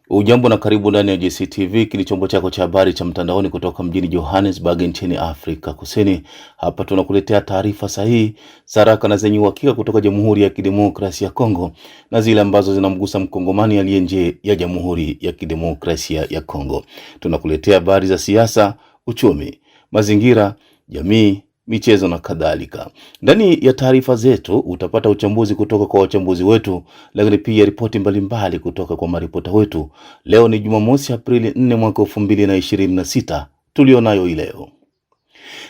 Ujambo na karibu ndani ya JCTV, kilichombo chako cha habari cha mtandaoni kutoka mjini Johannesburg nchini Afrika Kusini. Hapa tunakuletea taarifa sahihi, haraka na zenye uhakika kutoka Jamhuri ya Kidemokrasia ya Kongo na zile ambazo zinamgusa mkongomani aliye nje ya Jamhuri ya Kidemokrasia ya Kongo. Tunakuletea habari za siasa, uchumi, mazingira, jamii, michezo na kadhalika. Ndani ya taarifa zetu utapata uchambuzi kutoka kwa wachambuzi wetu, lakini pia ripoti mbalimbali kutoka kwa maripota wetu. Leo ni Jumamosi, Aprili 4 mwaka 2026. Tulionayo hii leo: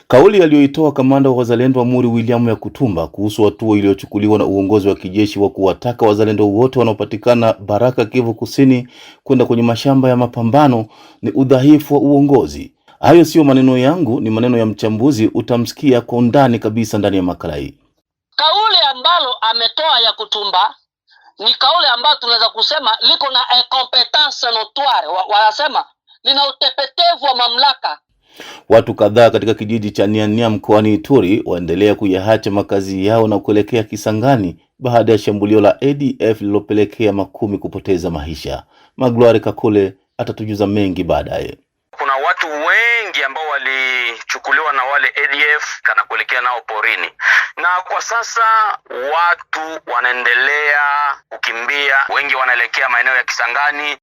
kauli aliyoitoa kamanda wa wazalendo wa Muri William Yakutumba kuhusu hatua iliyochukuliwa na uongozi wa kijeshi wa kuwataka wazalendo wote wanaopatikana Baraka, Kivu Kusini kwenda kwenye mashamba ya mapambano ni udhaifu wa uongozi. Hayo sio maneno yangu, ni maneno ya mchambuzi. Utamsikia kwa undani kabisa ndani ya makala hii. Kauli ambalo ametoa Yakutumba ni kauli ambayo tunaweza kusema liko na incompetence notoire, wanasema lina utepetevu wa mamlaka. Watu kadhaa katika kijiji cha Nyanya mkoani Ituri waendelea kuyaacha makazi yao na kuelekea Kisangani baada ya shambulio la ADF lililopelekea makumi kupoteza maisha. Magloire Kakule atatujuza mengi baadaye. Kuna watu wengi ambao walichukuliwa na wale ADF kana kuelekea nao porini, na kwa sasa watu wanaendelea kukimbia, wengi wanaelekea maeneo ya Kisangani.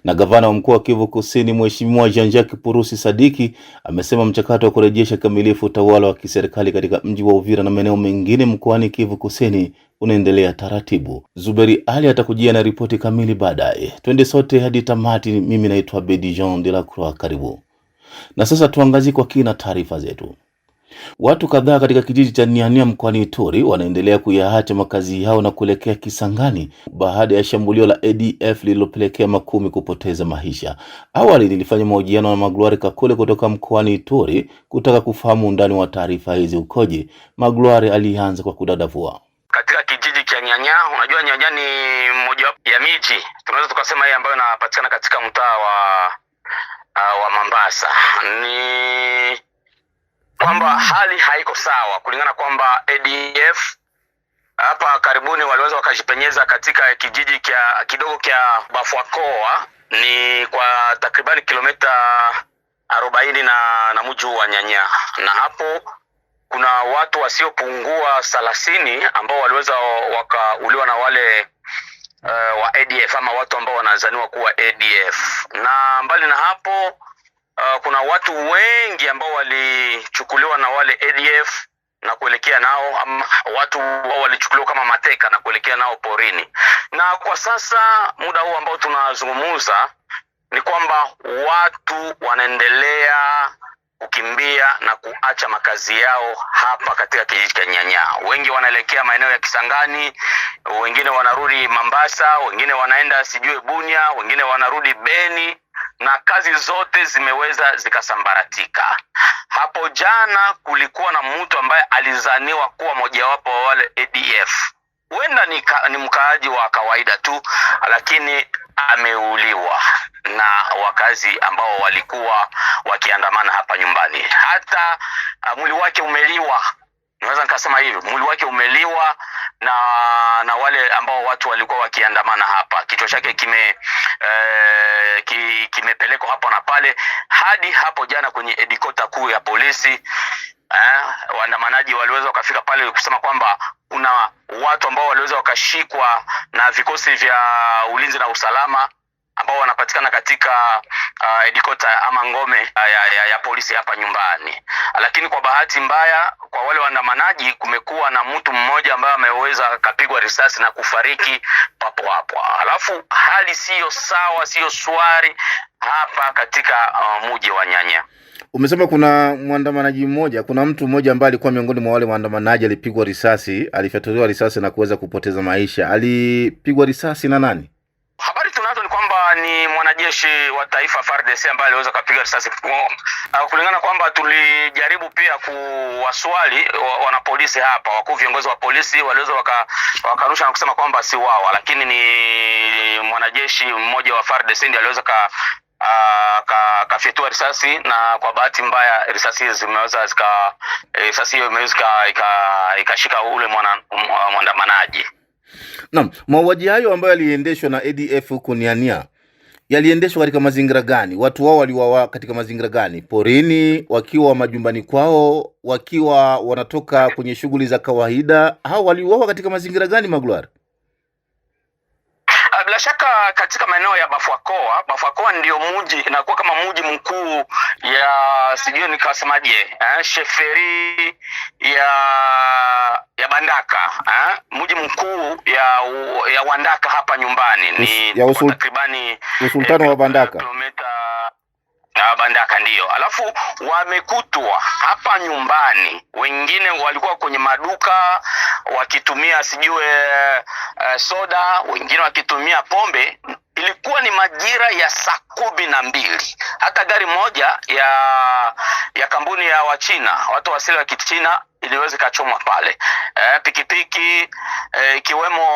Na gavana wa mkoa wa Kivu Kusini Mheshimiwa Jean-Jacques Purusi Sadiki amesema mchakato wa kurejesha kamilifu utawala wa kiserikali katika mji wa Uvira na maeneo mengine mkoani Kivu Kusini unaendelea taratibu. Zuberi Ali atakujia na ripoti kamili baadaye. Twende sote hadi tamati. Mimi naitwa Bedi Jean de la Croix, karibu. Na sasa tuangazie kwa kina taarifa zetu. Watu kadhaa katika kijiji cha Nyanya mkoani Ituri wanaendelea kuyaacha makazi yao na kuelekea Kisangani baada ya shambulio la ADF lililopelekea makumi kupoteza maisha. Awali nilifanya mahojiano na Magloire Kakule kutoka mkoani Ituri kutaka kufahamu undani wa taarifa hizi ukoje. Magloire alianza kwa kudadavua. Katika kijiji cha Nyanya, unajua Nyanya ni mmoja ya miji tunaweza tukasema hii ambayo inapatikana katika mtaa wa Mambasa. Ni kwamba hali haiko sawa kulingana kwamba ADF hapa karibuni waliweza wakajipenyeza katika kijiji kidogo kia Bafwakoa, ni kwa takribani kilomita 40 na mji wa Nyanya, na hapo kuna watu wasiopungua 30 ambao waliweza wakauliwa na wale wa ADF ama watu ambao wanazaniwa kuwa ADF. Na mbali na hapo kuna watu wengi ambao walichukuliwa na wale ADF na kuelekea nao, ama watu walichukuliwa kama mateka na kuelekea nao porini. Na kwa sasa muda huu ambao tunazungumza ni kwamba watu wanaendelea kukimbia na kuacha makazi yao hapa katika kijiji cha Nyanya. Wengi wanaelekea maeneo ya Kisangani, wengine wanarudi Mambasa, wengine wanaenda sijue Bunia, wengine wanarudi Beni, na kazi zote zimeweza zikasambaratika. Hapo jana kulikuwa na mtu ambaye alizaniwa kuwa mojawapo wa wale ADF. Huenda ni mkaaji wa kawaida tu, lakini ameuliwa na wakazi ambao walikuwa wakiandamana hapa nyumbani. Hata mwili wake umeliwa, naweza nikasema hivi, mwili wake umeliwa na wale ambao watu walikuwa wakiandamana hapa. Kichwa chake kimepelekwa hapo na pale hadi hapo jana kwenye edikota kuu ya polisi. Waandamanaji waliweza wakafika pale kusema kwamba kuna watu ambao waliweza wakashikwa na vikosi vya ulinzi na usalama ambao wanapatikana katika edikota ama ngome ya polisi hapa nyumbani. Lakini kwa bahati mbaya kwa wale waandamanaji, kumekuwa na mtu mmoja ambaye ameweza kapigwa risasi na kufariki papo hapo. Alafu hali sio sawa, sio swari hapa katika mji wa Nyanya. Umesema kuna mwandamanaji mmoja, kuna mtu mmoja ambaye alikuwa miongoni mwa wale waandamanaji alipigwa risasi, alifyatuliwa risasi na kuweza kupoteza maisha. Alipigwa risasi na nani? Habari tunazo ni kwamba ni mwanajeshi wa taifa FARDC ambaye aliweza kupiga risasi. Kulingana kwamba tulijaribu pia kuwaswali wanapolisi hapa, wakuu viongozi wa polisi waliweza wakarusha na kusema kwamba si wao, lakini ni mwanajeshi mmoja wa FARDC ndiye aliweza kafyatua risasi, na kwa bahati mbaya risasi hizo zimeweza risasi hiyo imeweza ikashika ule mwandamanaji. Naam, mauaji hayo ambayo yaliendeshwa na ADF huko Nyanya yaliendeshwa katika mazingira gani? Watu wao waliuawa katika mazingira gani? Porini, wakiwa majumbani kwao, wakiwa wanatoka kwenye shughuli za kawaida? Hao waliuawa katika mazingira gani, Magloire? Bila shaka katika maeneo ya Bafwakoa. Bafwakoa ndio mji, inakuwa kama mji mkuu ya sijui nikasemaje, sheferi ya Bandaka, mji mkuu ya Wandaka hapa nyumbani ni takribani usultani wa Bandaka. Kilomita Bandaka ndio. Alafu wamekutwa hapa nyumbani, wengine walikuwa kwenye maduka wakitumia sijue soda, wengine wakitumia pombe. Ilikuwa ni majira ya saa 12. Hata gari moja ya kampuni ya Wachina, watu wa asili ya Kichina, iliweza kachomwa pale. Pikipiki ikiwemo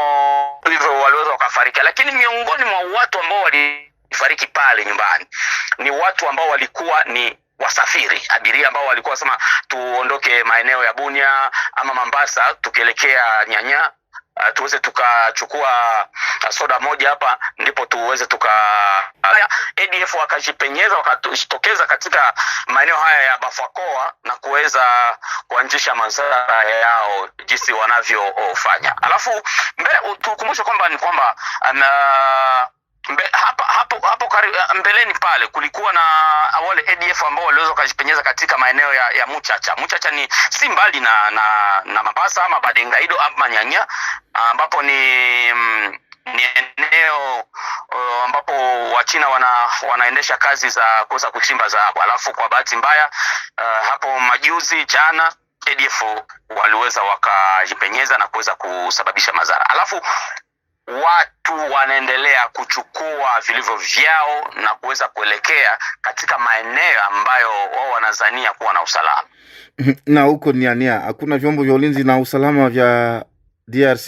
hivyo waliweza wakafariki. Lakini miongoni mwa watu ambao walifariki pale nyumbani ni watu ambao walikuwa ni wasafiri, abiria ambao walikuwa wasema tuondoke maeneo ya Bunia ama Mombasa tukielekea Nyanya, tuweze tukachukua soda moja hapa ndipo tuweze ADF wakajipenyeza, wakatokeza katika maeneo haya ya Bafwakoa na kuweza kuanzisha madhara yao jinsi wanavyofanya. Alafu mbele tukumbushe kwamba ni kwamba hapo mbeleni pale kulikuwa na wale ADF ambao waliweza kujipenyeza katika maeneo ya Muchacha. Muchacha ni si mbali na Mombasa ama Badengaido ama Nyanya, ambapo ni eneo ambapo Wachina wanaendesha kazi za kuweza kuchimba dhahabu. Alafu kwa bahati mbaya hapo majuzi jana ADF waliweza wakajipenyeza na kuweza kusababisha madhara. Alafu watu wanaendelea kuchukua vilivyo vyao na kuweza kuelekea katika maeneo ambayo wao wanazania kuwa na usalama. Na huko Nyanya hakuna vyombo vya ulinzi na usalama vya DRC?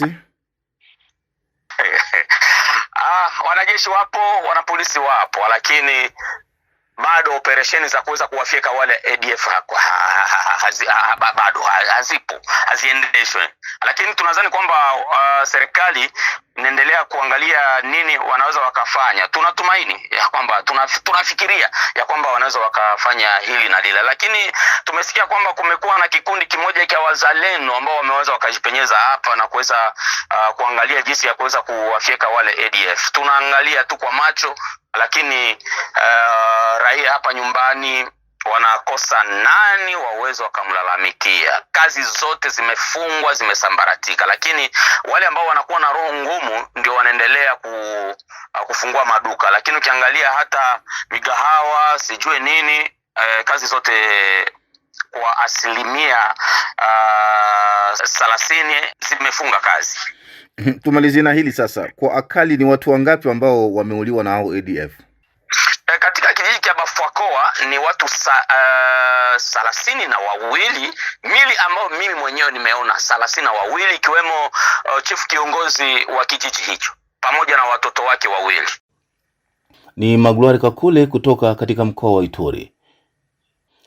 Wanajeshi wapo, wanapolisi wapo, lakini bado operesheni za kuweza kuwafika wale ADF bado hazipo, haziendeshwe. Lakini tunadhani kwamba serikali inaendelea kuangalia nini wanaweza wakafanya. Tunatumaini ya kwamba tunafikiria ya kwamba wanaweza wakafanya hili na lile, lakini tumesikia kwamba kumekuwa na kikundi kimoja cha wazalendo ambao wameweza wakajipenyeza hapa na kuweza kuangalia jinsi ya kuweza kuwafika wale ADF. Tunaangalia tu kwa macho, lakini raia hapa nyumbani wanakosa nani waweze wakamlalamikia. Kazi zote zimefungwa, zimesambaratika, lakini wale ambao wanakuwa na roho ngumu ndio wanaendelea kufungua maduka. Lakini ukiangalia hata migahawa sijue nini, kazi zote kwa asilimia 30 zimefunga kazi. Tumalizie na hili sasa. Kwa akali ni watu wangapi ambao wameuliwa na hao ADF? Katika kijiji cha Bafwakoa ni watu 32 mili ambao mimi mwenyewe nimeona 32, ikiwemo chief kiongozi wa kijiji hicho pamoja na watoto wake 2. Ni Magloire Kakule kutoka katika mkoa wa Ituri.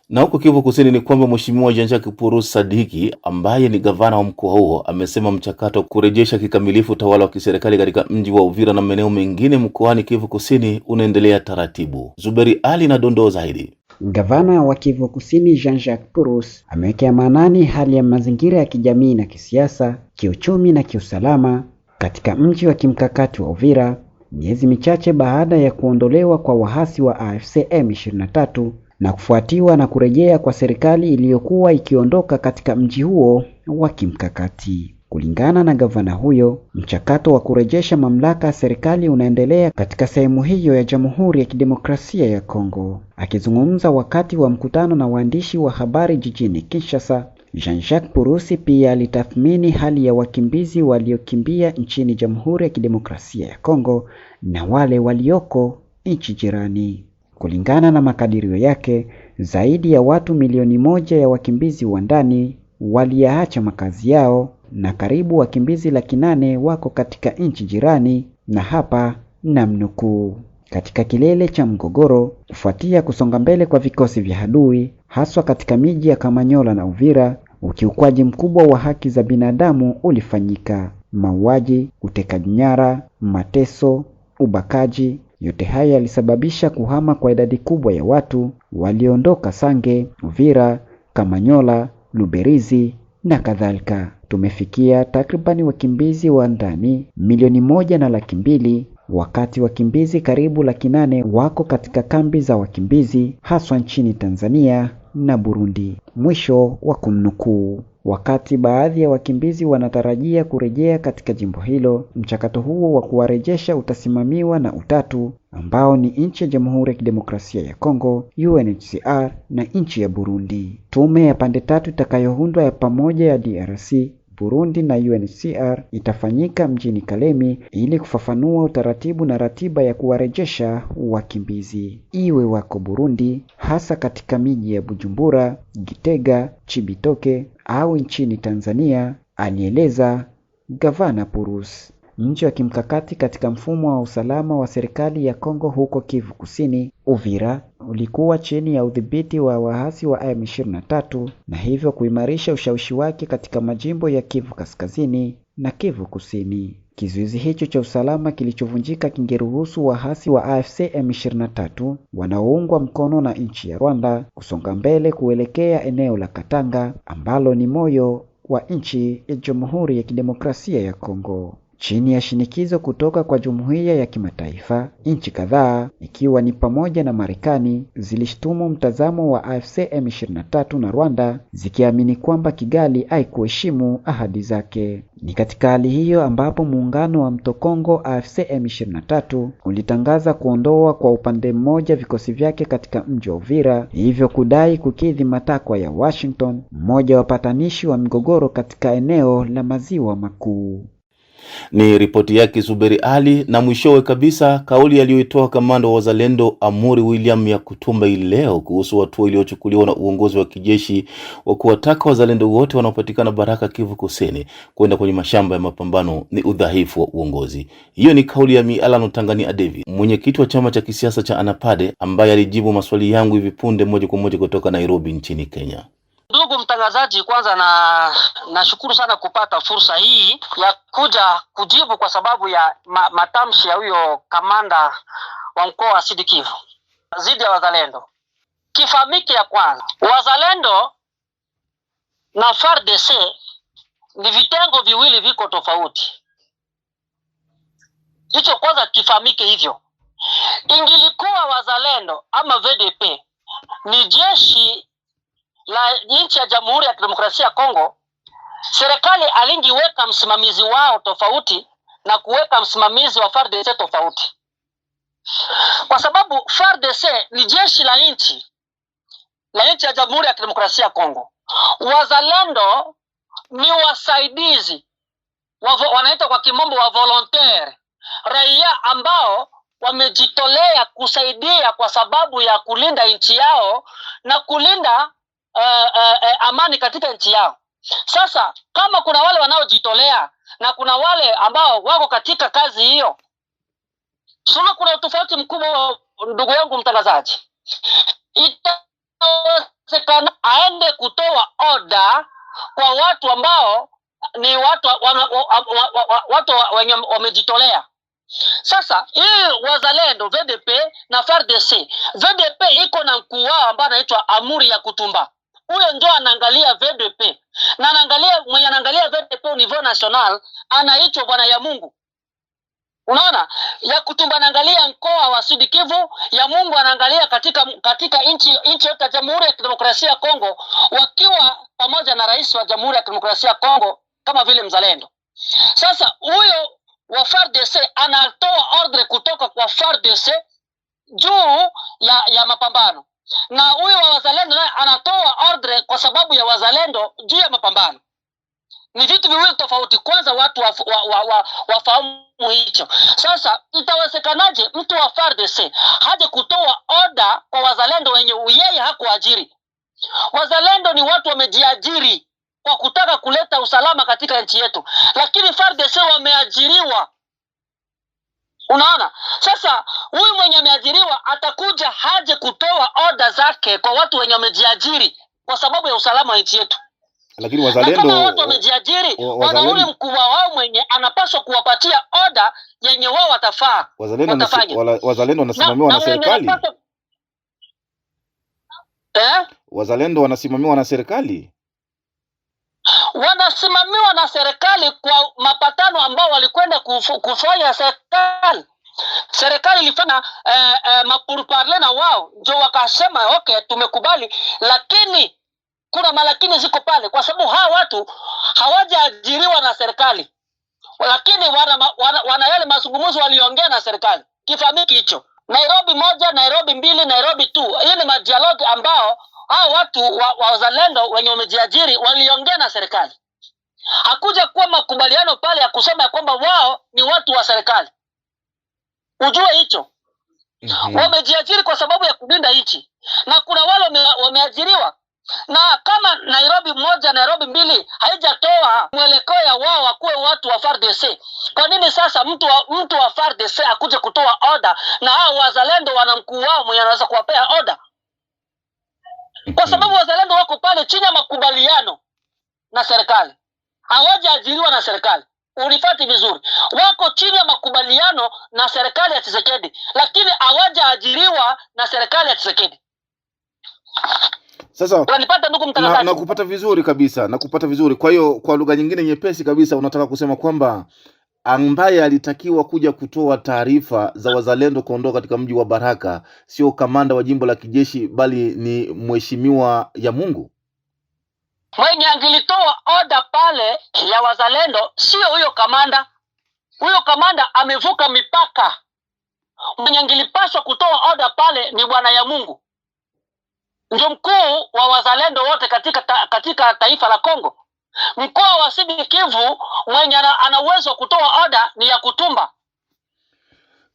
Na huko Kivu Kusini ni kwamba Mheshimiwa Jean-Jacques Purusi Sadiki ambaye ni gavana wa mkoa huo amesema mchakato kurejesha kikamilifu utawala wa kiserikali katika mji wa Uvira na maeneo mengine mkoani Kivu Kusini unaendelea taratibu. Zuberi Ali na dondoo zaidi. Gavana wa Kivu Kusini Jean-Jacques Purusi amewekea maanani hali ya mazingira ya kijamii na kisiasa, kiuchumi na kiusalama katika mji wa kimkakati wa Uvira, miezi michache baada ya kuondolewa kwa wahasi wa AFC M23 na kufuatiwa na kurejea kwa serikali iliyokuwa ikiondoka katika mji huo wa kimkakati. Kulingana na gavana huyo, mchakato wa kurejesha mamlaka ya serikali unaendelea katika sehemu hiyo ya Jamhuri ya Kidemokrasia ya Kongo. Akizungumza wakati wa mkutano na waandishi wa habari jijini Kinshasa, Jean-Jacques Purusi pia alitathmini hali ya wakimbizi waliokimbia nchini Jamhuri ya Kidemokrasia ya Kongo na wale walioko nchi jirani. Kulingana na makadirio yake, zaidi ya watu milioni 1 ya wakimbizi wa ndani waliyaacha makazi yao na karibu wakimbizi 800,000 wako katika nchi jirani, na hapa namnukuu: katika kilele cha mgogoro kufuatia kusonga mbele kwa vikosi vya adui haswa katika miji ya Kamanyola na Uvira, ukiukwaji mkubwa wa haki za binadamu ulifanyika. Mauaji, utekaji nyara, mateso, ubakaji Yote haya yalisababisha kuhama kwa idadi kubwa ya watu waliondoka Sange, Uvira, Kamanyola, Luberizi na kadhalika. Tumefikia takribani wakimbizi wa ndani 1,200,000, wakati wakimbizi karibu 800,000 wako katika kambi za wakimbizi haswa nchini Tanzania na Burundi. Mwisho wa kumnukuu. Wakati baadhi ya wakimbizi wanatarajia kurejea katika jimbo hilo, mchakato huo wa kuwarejesha utasimamiwa na utatu ambao ni nchi ya Jamhuri ya Kidemokrasia ya Kongo, UNHCR na nchi ya Burundi. Tume ya pande tatu itakayoundwa ya pamoja ya DRC, Burundi na UNHCR itafanyika mjini Kalemi ili kufafanua utaratibu na ratiba ya kuwarejesha wakimbizi, iwe wako Burundi, hasa katika miji ya Bujumbura, Gitega, Chibitoke au nchini Tanzania, alieleza Gavana Purus. Mji wa kimkakati katika mfumo wa usalama wa serikali ya Kongo huko Kivu Kusini, Uvira, ulikuwa chini ya udhibiti wa waasi wa M23 na hivyo kuimarisha ushawishi wake katika majimbo ya Kivu Kaskazini na Kivu Kusini. Kizuizi hicho cha usalama kilichovunjika kingeruhusu waasi wa AFC M23 wanaoungwa mkono na nchi ya Rwanda kusonga mbele kuelekea eneo la Katanga ambalo ni moyo wa nchi ya Jamhuri ya Kidemokrasia ya Kongo. Chini ya shinikizo kutoka kwa jumuiya ya kimataifa, nchi kadhaa ikiwa ni pamoja na Marekani zilishtumu mtazamo wa AFC M23 na Rwanda, zikiamini kwamba Kigali haikuheshimu ahadi zake. Ni katika hali hiyo ambapo muungano wa Mto Kongo AFC M23 ulitangaza kuondoa kwa upande mmoja vikosi vyake katika mji wa Uvira, hivyo kudai kukidhi matakwa ya Washington, mmoja wa patanishi wa migogoro katika eneo la Maziwa Makuu. Ni ripoti yake Zuberi Ali. Na mwishowe kabisa, kauli aliyoitoa kamanda wa Wazalendo Amuri William Yakutumba leo kuhusu hatua iliyochukuliwa na uongozi wa kijeshi wa kuwataka wazalendo wote wanaopatikana Baraka, Kivu Kusini kwenda kwenye mashamba ya mapambano ni udhaifu wa uongozi. Hiyo ni kauli ya Mialano Tangania David, mwenyekiti wa chama cha kisiasa cha Anapade, ambaye alijibu maswali yangu hivi punde moja kwa moja kutoka Nairobi nchini Kenya. Ndugu mtangazaji, kwanza nashukuru sana kupata fursa hii ya kuja kujibu kwa sababu ya matamshi ya huyo kamanda wa mkoa wa Sud Kivu zidi ya wazalendo. Kifahamike ya kwanza, wazalendo na FARDC ni vitengo viwili viko tofauti. Hicho kwanza kifahamike hivyo. Ingilikuwa wazalendo ama VDP ni jeshi la nchi ya Jamhuri ya Kidemokrasia ya Kongo, serikali alingiweka msimamizi wao tofauti na kuweka msimamizi wa FARDC tofauti, kwa sababu FARDC ni jeshi la nchi ya Jamhuri ya Kidemokrasia ya Kongo. Wazalendo ni wasaidizi, wanaita kwa kimombo wa volontaire, raia ambao wamejitolea kusaidia kwa sababu ya kulinda nchi yao na kulinda amani katika nchi yao. Sasa kama kuna wale wanaojitolea na kuna wale ambao wako katika kazi hiyo, sio, kuna tofauti mkubwa ndugu yangu mtangazaji. Itawezekana aende kutoa oda kwa watu ambao ni watu wenye wamejitolea. Sasa hii wazalendo VDP na FARDC, VDP iko na mkuu wao ambaye anaitwa Amuri Yakutumba. Huyo ndio anaangalia VDP na anaangalia VDP au niveau national, anaitwa Bwana ya Mungu. Unaona, Yakutumba anaangalia mkoa wa Sud Kivu, ya Mungu anaangalia katika nchi yote ya Jamhuri ya Kidemokrasia ya Kongo, wakiwa pamoja na rais wa Jamhuri ya Kidemokrasia ya Kongo kama vile mzalendo. Sasa huyo wa FARDC anatoa ordre kutoka kwa FARDC juu ya mapambano, na huyo wa wazalendo naye anatoa ordre kwa sababu ya wazalendo juu ya mapambano. Ni vitu viwili tofauti. Kwanza watu wafahamu hicho. Sasa itawezekanaje mtu wa FARDC haje kutoa oda kwa wazalendo wenye yeye hakuajiri? Wazalendo ni watu wamejiajiri kwa kutaka kuleta usalama katika nchi yetu, lakini FARDC wameajiriwa. Unaona? Sasa huyu mwenye ameajiriwa atakuja haje kutoa oda zake kwa watu wenye wamejiajiri kwa sababu ya usalama wa nchi yetu. Lakini na kama wazalendo watu wamejiajiri, wana ule mkubwa wao mwenye anapaswa kuwapatia oda yenye wao watafanya. Wazalendo wanasimamiwa na serikali. Wazalendo wanasimamiwa na serikali. Wanasimamiwa na serikali kwa mapatano ambao walikwenda kufanya serikali. Serikali ilifanya mapurparle na wao, ndio wakasema okay, tumekubali, lakini kuna malakini ziko pale, kwa sababu hawa watu hawajaajiriwa na serikali, lakini wana yale mazungumzo waliongea na serikali. Kifahamiki hicho, Nairobi 1, Nairobi 2, Nairobi 2. Hii ni madialogue ambao hao watu wa wazalendo wenye wamejiajiri waliongea na serikali. Hakuja kuwa makubaliano pale ya kusema kwamba wao ni watu wa serikali. Ujue hicho. Wamejiajiri kwa sababu ya kulinda nchi, na kuna wale wameajiriwa. Na kama Nairobi 1, Nairobi 2 haijatoa mwelekeo ya wao wakuwe watu wa FARDC, kwa nini sasa mtu wa FARDC akuje kutoa order na hao wazalendo wana mkuu wao mwenye anaweza kuwapea order? Kwa sababu wazalendo wako pale chini ya makubaliano na serikali, hawajaajiriwa na serikali. Ulifati vizuri, wako chini ya makubaliano na serikali ya Tshisekedi, lakini hawajaajiriwa na serikali ya Tshisekedi. Sasa unanipata ndugu mtangazaji? Nakupata vizuri kabisa, nakupata vizuri. Kwa hiyo kwa lugha nyingine nyepesi kabisa unataka kusema kwamba ambaye alitakiwa kuja kutoa taarifa za wazalendo kuondoka katika mji wa Baraka sio kamanda wa jimbo la kijeshi, bali ni mheshimiwa Yamungu. Mwenye angilitoa order pale ya wazalendo sio huyo kamanda. Huyo kamanda amevuka mipaka. Mwenye angilipaswa kutoa order pale ni bwana Yamungu, ndio mkuu wa wazalendo wote katika taifa la Kongo. Mkoa wa Sud Kivu mwenye ana uwezo wa kutoa order ni Yakutumba.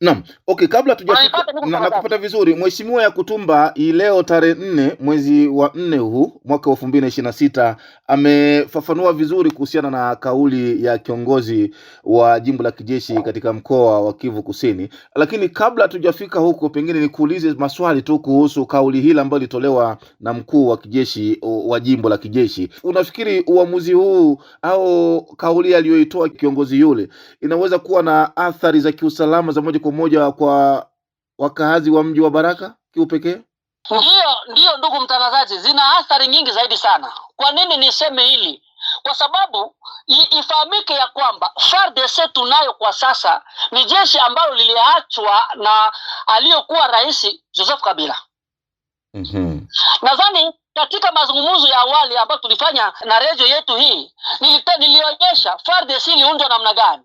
Naam, okay, kabla tujafika nakupata vizuri. Mheshimiwa Yakutumba leo tarehe 4 mwezi wa 4 huu mwaka 2026 amefafanua vizuri kuhusiana na kauli ya kiongozi wa jimbo la kijeshi katika mkoa wa Kivu Kusini. Lakini kabla tujafika huko, pengine nikuulize maswali tu kuhusu kauli hili ambayo ilitolewa na mkuu wa kijeshi wa jimbo la kijeshi. Unafikiri uamuzi huu au kauli aliyoitoa kiongozi yule inaweza kuwa na athari za kiusalama za moja kwa moja kwa wakazi wa mji wa Baraka kiupekee? Ndio ndugu mtangazaji, zina athari nyingi zaidi sana. Kwa nini niseme hili? Kwa sababu ifahamike ya kwamba FARDC tunayo kwa sasa ni jeshi ambalo liliachwa na aliyokuwa rais Joseph Kabila. Nadhani katika mazungumzo ya awali ambayo tulifanya na redio yetu hii nilionyesha FARDC iliundwa namna gani.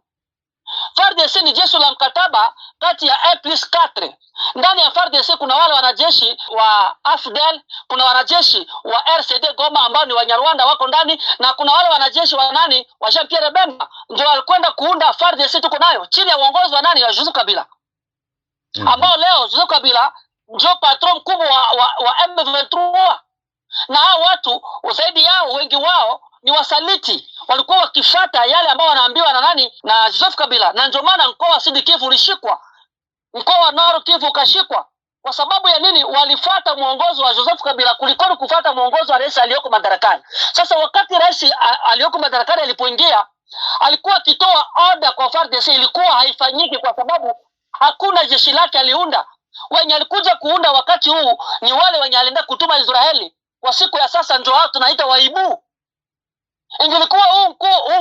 FARDC ni jeshi la mkataba kati ya A+4. Ndani ya FARDC kuna wale wanajeshi wa AFDL, kuna wanajeshi wa RCD Goma ambao ni Wanyarwanda wako ndani, na kuna wale wanajeshi wa Jean Pierre Bemba ndio walikwenda kuunda FARDC tuko nayo chini ya uongozi wa Joseph Kabila. Ambao leo Joseph Kabila ndio patron mkubwa wa M23. Na hao watu zaidi yao wengi wao ni wasaliti, walikuwa wakifuata yale ambao wanaambiwa na Joseph Kabila, na ndio maana mkoa wa Sud Kivu ulishikwa, mkoa wa Nord Kivu ukashikwa. Kwa sababu ya nini? Walifuata mwongozo wa Joseph Kabila kuliko kufuata mwongozo wa rais aliyoko madarakani. Sasa wakati rais aliyoko madarakani alipoingia, alikuwa akitoa order kwa FARDC, ilikuwa haifanyiki kwa sababu hakuna jeshi lake aliunda. Wenye alikuja kuunda wakati huu ni wale wenye alienda kutuma Israeli. Kwa siku ya sasa ndio hao tunaita waibu. Ingilikuwa huu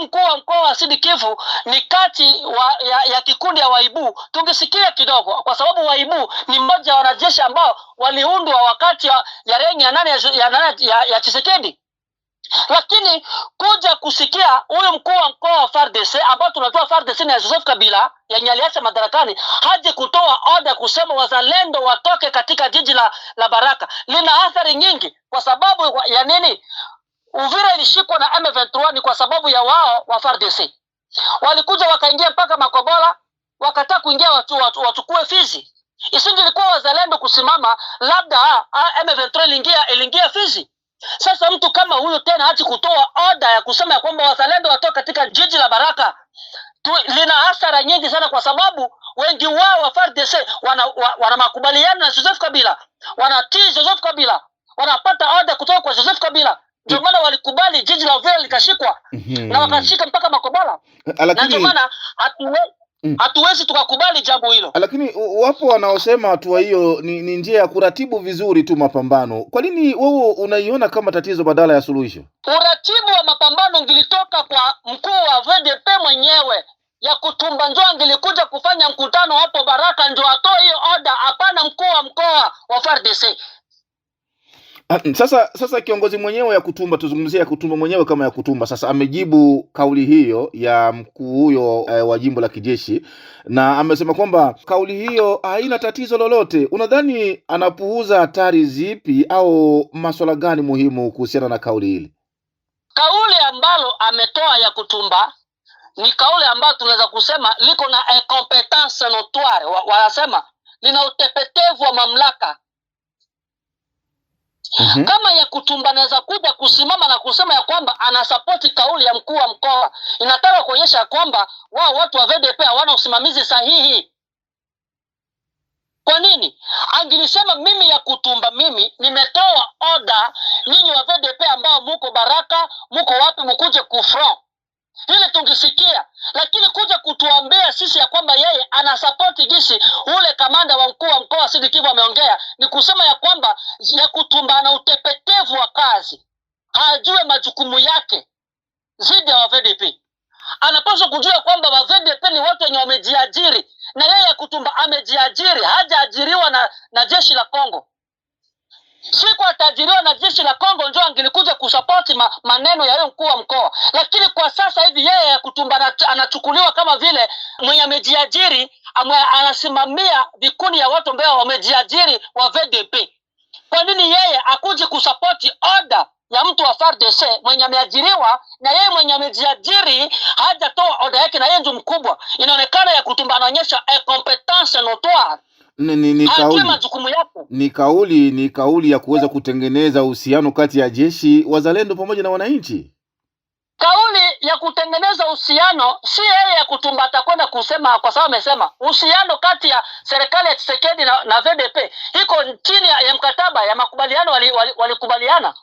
mkuu wa mkoa wa Sud Kivu ni kati ya kikundi ya waibu, tungesikia kidogo, kwa sababu waibu ni mmoja wa wanajeshi ambao waliundwa wakati ya rengi ya Tshisekedi. Lakini kuja kusikia huyu mkuu wa mkoa wa FARDC ambao tunatoa FARDC na Joseph Kabila yenye aliacha madarakani haje kutoa order kusema wazalendo watoke katika jiji la Baraka, lina athari nyingi. Kwa sababu ya nini? Uvira ilishikwa na M23 ni kwa sababu ya wao wa FARDC. Walikuja wakaingia mpaka Makobola, wakataka kuingia wachukue Fizi. Isingelikuwa wazalendo kusimama, labda M23 iliingia Fizi. Sasa mtu kama huyo tena hati kutoa order ya kusema kwamba wazalendo watoka katika jiji la Baraka, lina hasara nyingi sana, kwa sababu wengi wao wa FARDC wana makubaliano na Joseph Kabila, wanatii Joseph Kabila, wanapata order kutoka kwa Joseph Kabila. Ndio maana walikubali jiji la Uvira likashikwa na wakashika mpaka Makobala. Na ndio maana hatuwezi tukakubali jambo hilo. Lakini wapo wanaosema hatua hiyo ni njia ya kuratibu vizuri tu mapambano. Kwa nini wewe unaiona kama tatizo badala ya suluhisho? Uratibu wa mapambano ngilitoka kwa mkuu wa VDP mwenyewe ya Kutumba, ndio angilikuja kufanya mkutano hapo Baraka ndio atoe hiyo order, hapana mkuu wa mkoa wa FARDC. Sasa kiongozi mwenyewe ya Kutumba, tuzungumzie ya Kutumba mwenyewe kama ya Kutumba sasa amejibu kauli hiyo ya mkuu huyo wa jimbo la kijeshi, na amesema kwamba kauli hiyo haina tatizo lolote. Unadhani anapuuza hatari zipi au masuala gani muhimu kuhusiana na kauli hili? Kauli ambalo ametoa ya Kutumba ni kauli ambayo tunaweza kusema liko na incompetence notoire, wanasema lina utepetevu wa mamlaka. Kama ya Kutumba anaweza kuja kusimama na kusema ya kwamba anasapoti kauli ya mkuu wa mkoa, inataka kuonyesha kwamba wao watu wa VDP hawana usimamizi sahihi. Kwa nini? Angilisema mimi ya Kutumba, mimi nimetoa order, nyinyi wa VDP ambao muko Baraka, muko wapi, mkuje kufront, ile tungisikia. Lakini kuja kutuambia sisi ya kwamba yeye anasapoti gisi ule kamanda wa mkuu wa mkoa Sidi Kivu ameongea, ni kusema ya kwamba ya Kutumba na utepetevu wa kazi, hajue majukumu yake zidi ya VDP. Anapaswa kujua kwamba wa VDP ni watu wenye wamejiajiri, na yeye ya Kutumba amejiajiri, hajaajiriwa na jeshi la Kongo. Siku atajiriwa na jeshi la Kongo ndio angilikuja kusapoti maneno ya yeye mkuu wa mkoa. Lakini kwa sasa hivi yeye ya Kutumba anachukuliwa kama vile mwenye amejiajiri, anasimamia vikundi ya watu ambao wamejiajiri wa VDP. Kwa nini yeye akuje kusapoti order ya mtu wa FARDC mwenye ameajiriwa, na yeye mwenye amejiajiri hajatoa order yake, na yeye ndio mkubwa? Inaonekana ya Kutumba anaonyesha incompetence notoire. Ni kauli ya kuweza kutengeneza uhusiano kati ya jeshi, wazalendo pamoja na wananchi. Kauli ya kutengeneza uhusiano, si yeye ya Kutumba atakwenda kusema, kwa sababu amesema uhusiano kati ya serikali ya Tshisekedi na VDP iko chini ya mkataba ya makubaliano walikubaliana.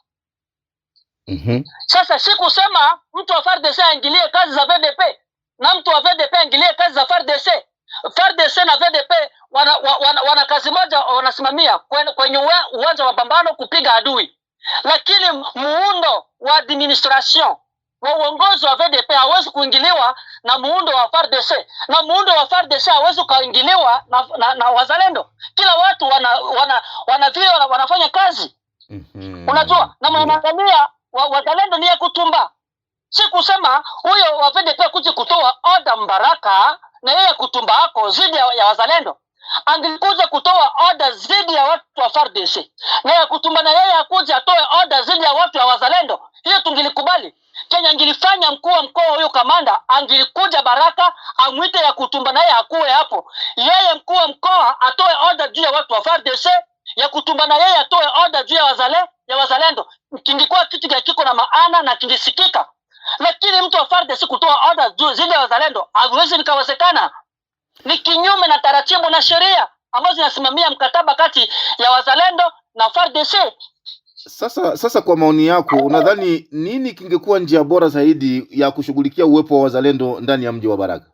Sasa si kusema mtu wa FARDC aingilie kazi za VDP na mtu wa VDP aingilie kazi za FARDC. FARDC na VDP wana kazi moja, wanasimamia kwenye uwanja wa mapambano kupiga adui. Lakini muundo wa administration wa uongozi wa VDP hawezi kuingiliwa na muundo wa FARDC, na muundo wa FARDC hawezi kuingiliwa na wazalendo. Kila watu wanafanya kazi. Unajua, na mwanangamia wazalendo ni ya Kutumba. Si kusema huyo wa VDP kuja kutoa order Mbaraka na yeye Kutumba hako zidi ya wazalendo. Angekuja kutoa order zidi ya watu wa FARDC, na ya Kutumba na yeye akuja atoe order zidi ya watu wa wazalendo, hiyo tungilikubali. Kenya angilifanya mkuu wa mkoa huyo kamanda angilikuja Baraka amwite ya Kutumba na yeye akuwe hapo. Yeye mkuu wa mkoa atoe order juu ya watu wa FARDC, ya Kutumba na yeye atoe order juu ya wazalendo. Kingekuwa kitu kiko na maana na kingesikika. Lakini mtu wa FARDC kutoa order juu zile ya wazalendo haiwezi nikawezekana. Ni kinyume na taratibu na sheria ambazo zinasimamia mkataba kati ya wazalendo na FARDC. Sasa kwa maoni yako, unadhani nini kingekuwa njia bora zaidi ya kushughulikia uwepo wa wazalendo ndani ya mji wa Baraka?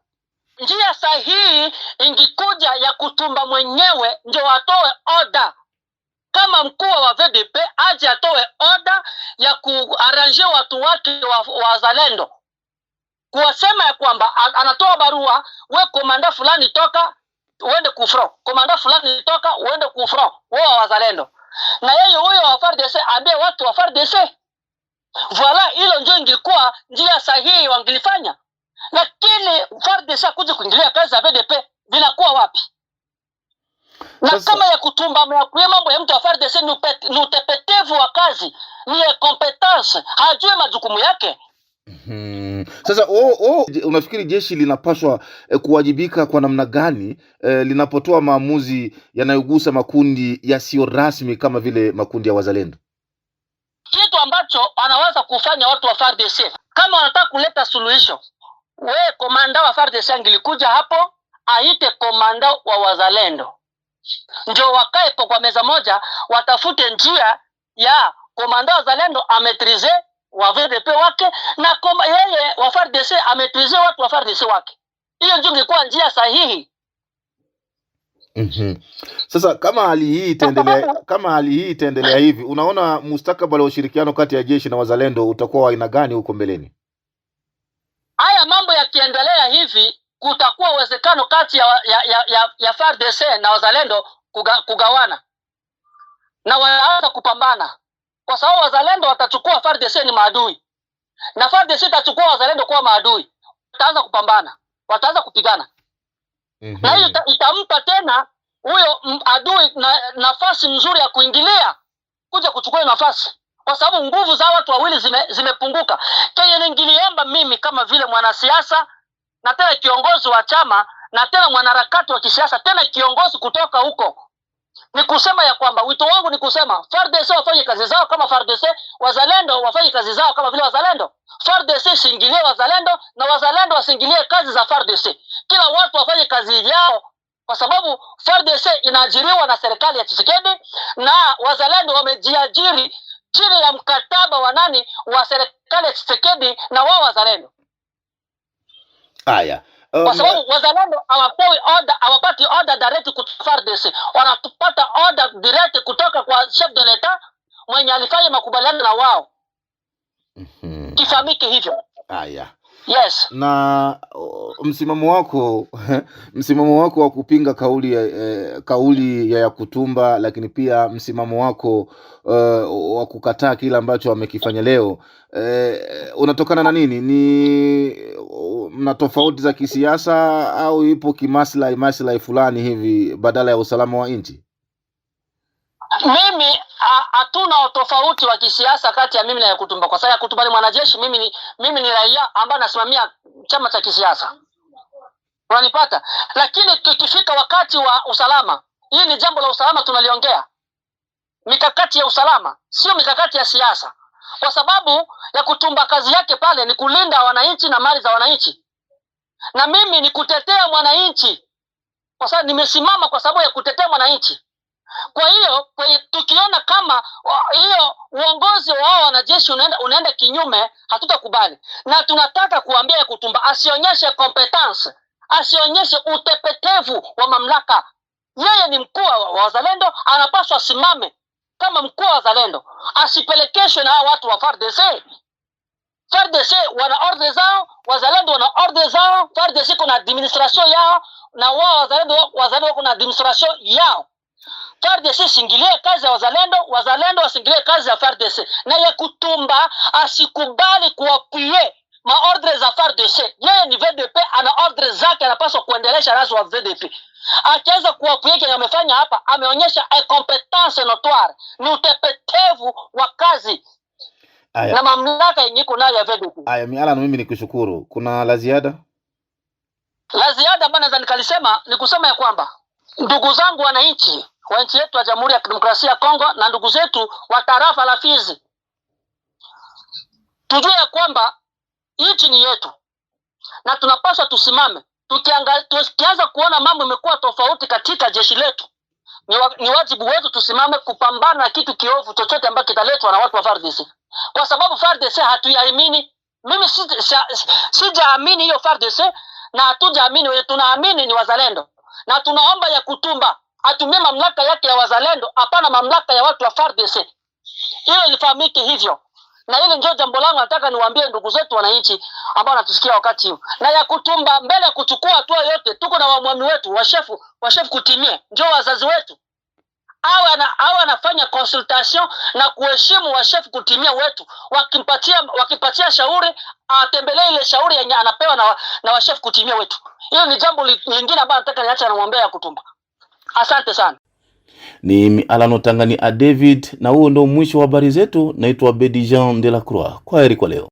Njia sahihi ingekuja ya Kutumba mwenyewe ndio atoe order. Kama mkuu wa VDP aje atoe order ya kuarrange watu wake wa wazalendo, kuwasema ya kwamba anatoa barua, we komanda fulani toka uende kufro, komanda fulani toka uende kufro, wao wazalendo, na yeye huyo wa FARDC ambie watu wa FARDC. Voila, hilo ndio ingekuwa njia sahihi wangilifanya. Lakini FARDC kuja kuingilia kazi za VDP vinakuwa wapi? Na kama ya Kutumba mambo ya mtu wa FARDC ni utepetevu wa kazi, ni competence, hajue majukumu yake. Sasa unafikiri jeshi linapaswa kuwajibika kwa namna gani linapotoa maamuzi yanayogusa makundi yasiyo rasmi kama vile makundi ya wazalendo? Kitu ambacho anaweza kufanya watu wa FARDC, kama wanataka kuleta suluhisho, komanda wa FARDC angilikuja hapo aite komanda wa wazalendo, ndio wakae kwa meza moja, watafute njia ya komanda wazalendo ametrize wa VDP wake na yeye wa FARDC ametrize watu wa FARDC wake. Hiyo ndio ilikuwa njia sahihi. Sasa kama hali hii itaendelea hivi, unaona mustakabali wa ushirikiano kati ya jeshi na wazalendo utakuwa wa aina gani huko mbeleni? Haya mambo yakiendelea hivi, kutakuwa uwezekano kati ya FARDC na wazalendo kugawana na wanaanza kupambana, kwa sababu wazalendo watachukua FARDC ni maadui na FARDC itachukua wazalendo kuwa maadui. Wataanza kupambana, wataanza kupigana. Na hiyo itampa tena huyo adui nafasi nzuri ya kuingilia kuja kuchukua nafasi, kwa sababu nguvu za watu wawili zimepunguka. Kile ningiliomba mimi kama vile mwanasiasa na tena kiongozi wa chama na tena mwanaharakati wa kisiasa, tena kiongozi kutoka huko, ni kusema ya kwamba wito wangu ni kusema FARDC wafanye kazi zao kama FARDC, wazalendo wafanye kazi zao kama vile wazalendo. FARDC siingilie wazalendo na wazalendo wasingilie kazi za FARDC. Kila watu wafanye kazi yao, kwa sababu FARDC inaajiriwa na serikali ya Tshisekedi na wazalendo wamejiajiri chini ya mkataba wa serikali ya Tshisekedi na wao wazalendo. Haya. Kwa sababu wazalendo hawapati order direct kutoka FARDC, wanapata order direct kutoka kwa chef de l'etat mwenye alifanya makubaliano na wao. Kifahamike hivyo. Haya. Yes. Na msimamo wako wa kupinga kauli ya Yakutumba, lakini pia msimamo wako wa kukataa kile ambacho wamekifanya leo, unatokana na nini? Ni mna tofauti za kisiasa au ipo maslahi fulani hivi badala ya usalama wa nchi? Mimi hatuna tofauti wa kisiasa kati ya mimi na Yakutumba, kwa sababu Yakutumba ni mwanajeshi, mimi ni raia ambaye nasimamia chama cha kisiasa. Unanipata? Lakini tukifika wakati wa usalama, hii ni jambo la usalama tunaliongea. Mikakati ya usalama, sio mikakati ya siasa. Kwa sababu Yakutumba kazi yake pale ni kulinda wananchi na mali za wananchi. Na mimi ni kutetea mwananchi. Kwa sababu nimesimama kwa sababu ya kutetea mwananchi. Kwa hiyo tukiona kama hiyo uongozi wa wanajeshi unaenda kinyume, hatutakubali. Na tunataka kuambia Yakutumba asionyeshe competence, asionyeshe utepetevu wa mamlaka. Yeye ni mkuu wa wazalendo, anapaswa simame kama mkuu wa wazalendo, asipelekeshwe na watu wa FARDC. FARDC wana ordre zao, wazalendo wana ordre zao. FARDC kuna administration yao na wao wazalendo kuna administration yao. FARDC singilie kazi ya wazalendo, wazalendo wasingilie kazi ya FARDC. Na Yakutumba asikubali kuapie maordre za FARDC. Yeye ni VDP, ana ordre zake, anapaswa kuendelesha razo wa VDP. Akianza kuapie kile amefanya hapa, ameonyesha incompetence notoire, ni utepetevu wa kazi. Aya. Na mamlaka yenye kunayo ya VDP. Aya, Miala, mimi nikushukuru. Kuna la ziada? La ziada ambayo naweza nikalisema ni kusema ya kwamba ndugu zangu wananchi wa nchi yetu ya Jamhuri ya Kidemokrasia ya Kongo na ndugu zetu wa tarafa la Fizi, tujue ya kwamba nchi ni yetu na tunapaswa tusimame. Tukianza kuona mambo imekuwa tofauti katika jeshi letu, ni wajibu wetu tusimame kupambana na kitu kiovu chochote ambacho kitaletwa na watu wa FARDC, kwa sababu FARDC hatuiamini. Mimi sijaamini hiyo FARDC na hatujaamini. Wewe tunaamini ni wazalendo, na tunaomba Yakutumba atumie mamlaka yake ya wazalendo, hapana mamlaka ya watu wa FARDC. Hilo lifahamike hivyo. Na hili ndio jambo langu nataka niwaambie ndugu zetu wananchi ambao wanatusikia wakati huu. Na Yakutumba mbele kuchukua hatua yote, tuko na wamwami wetu wa chef kutimia, ndio wazazi wetu. Awe anafanya consultation na kuheshimu wa chef kutimia wetu. Wakimpatia shauri, atembelee ile shauri yenye anapewa na wa chef kutimia wetu. Hiyo ni jambo lingine ambalo nataka niacha namwambia Yakutumba. Asante sana. Ni Alano Tangani a David, na huo ndo mwisho wa habari zetu. Naitwa Bedi Jean de la Croix. Kwaheri kwa leo.